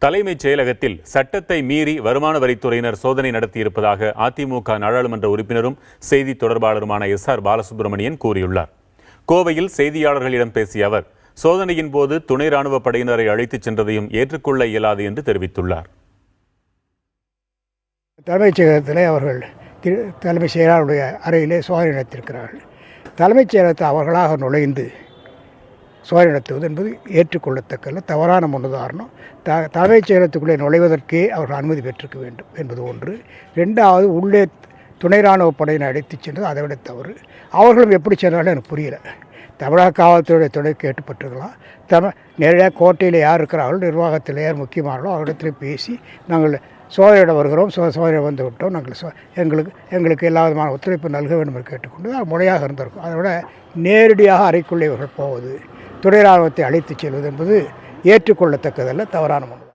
தலைமைச் செயலகத்தில் சட்டத்தை மீறி வருமான வரித்துறையினர் சோதனை நடத்தியிருப்பதாக அதிமுக நாடாளுமன்ற உறுப்பினரும் செய்தி தொடர்பாளருமான எஸ்.ஆர். பாலசுப்ரமணியன் கூறியுள்ளார். கோவையில் செய்தியாளர்களிடம் பேசிய அவர், சோதனையின் போது துணை ராணுவ படையினரை அழைத்துச் சென்றதையும் ஏற்றுக்கொள்ள இயலாது என்று தெரிவித்துள்ளார். தலைமைச் செயலகத்திலே அவர்கள் தலைமைச் செயலாளருடைய அறையிலே சோதனை நடத்தியிருக்கிறார்கள். தலைமைச் செயலகத்தை அவர்களாக நுழைந்து சோதனை நடத்துவது என்பது ஏற்றுக்கொள்ளத்தக்கல்ல, தவறான முன்னுதாரணம். தலைமைச் செயலகத்துக்குள்ளே நுழைவதற்கே அவர்கள் அனுமதி பெற்றிருக்க வேண்டும் என்பது ஒன்று. ரெண்டாவது, உள்ளே துணை இராணுவ படையினை அழைத்துச் சென்றது அதை விட தவறு. அவர்களும் எப்படி சென்றாலும் எனக்கு புரியல. தமிழக காவல்துறையுடைய துணை கேட்டுப்பட்டிருக்கலாம். நேரடியாக கோட்டையில் யார் இருக்கிறார்கள், நிர்வாகத்தில் யார் முக்கியமானோ அவரிடத்தில் பேசி நாங்கள் சோதனையிட வருகிறோம், சோதனை வந்து விட்டோம், நாங்கள் எங்களுக்கு எல்லா விதமான ஒத்துழைப்பு நல்க வேண்டும் என்று கேட்டுக்கொண்டு அது முறையாக இருந்திருக்கும். அதை விட நேரடியாக அறைக்குள்ளே இவர்கள் போவது, துணை இராணுவத்தை அழைத்துச் செல்வது என்பது ஏற்றுக்கொள்ளத்தக்கதல்ல, தவறான ஒன்று.